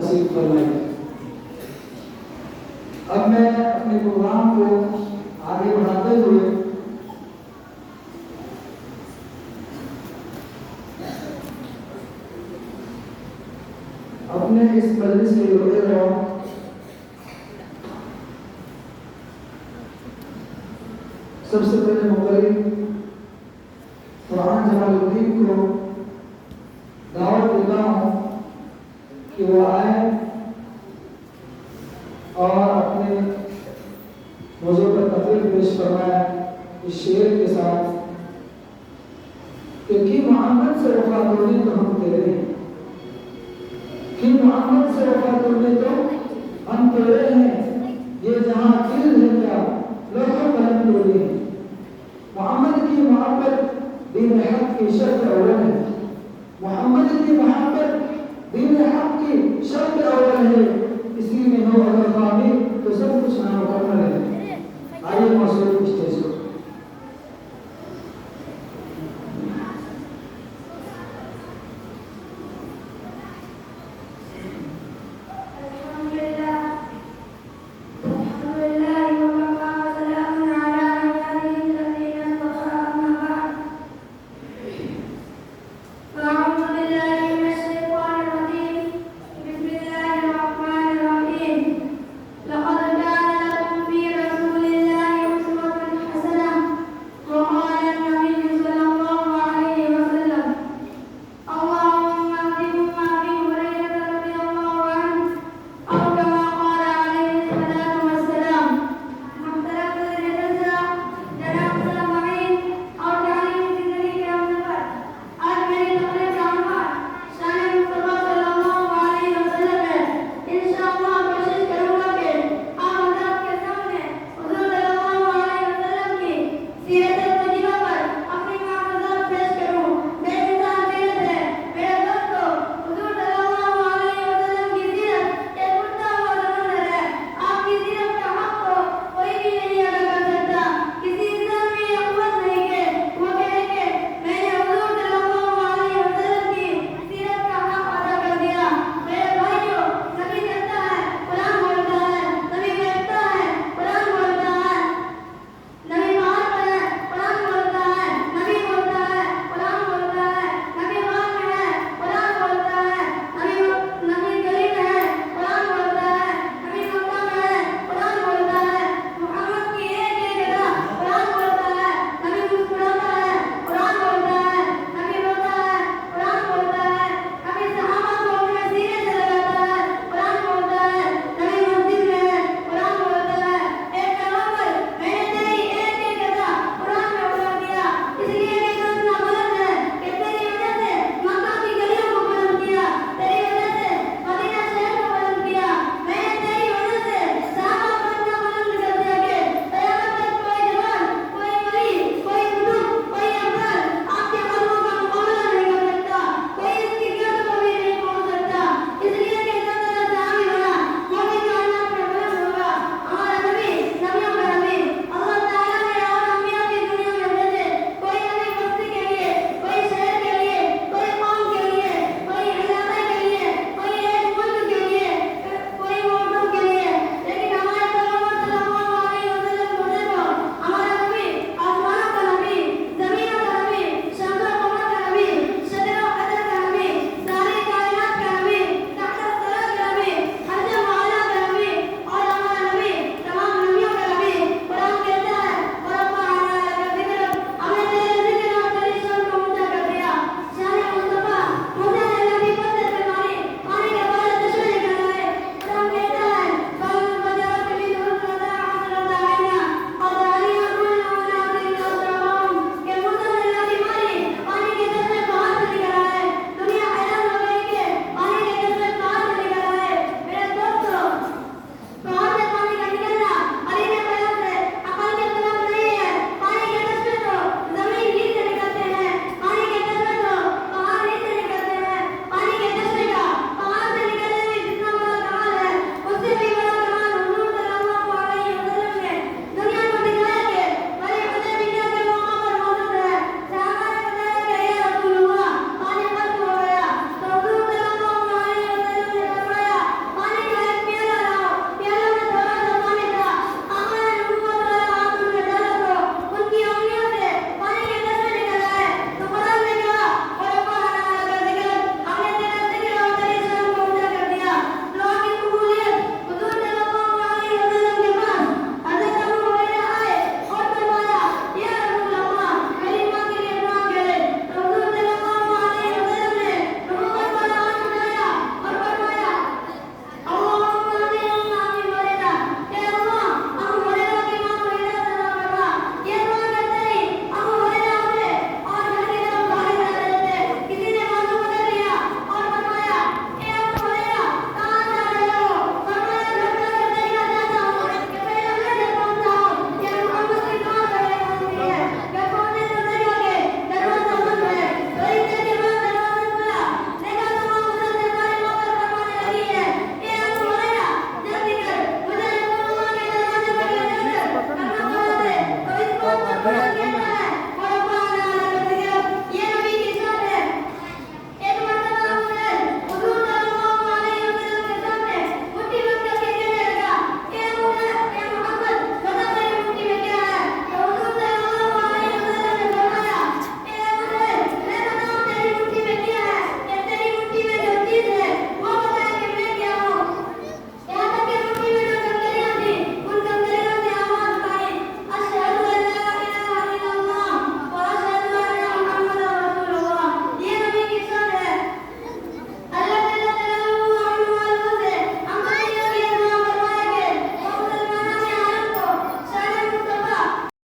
नसीब फरमाए। अब मैं अपने प्रोग्राम को आगे बढ़ाते हुए अपने इस मजलिस के जुड़े रहो। सबसे पहले मुकर्री फरहान जमालुद्दीन को दावत देता हूँ कि वो आए और अपने मौजू पर तकरीर पेश फरमाए इस शेर के साथ कि मोहम्मद से वफा तोड़ने तो हम तेरे हैं, कि मोहम्मद से वफा तोड़ने तो हम तेरे हैं, ये जहाँ दिल है क्या लोगों कलम तोड़े हैं। मोहम्मद की मोहब्बत दीन हक की शर्त अव्वल है, मोहम्मद की मोहब्बत दीन हक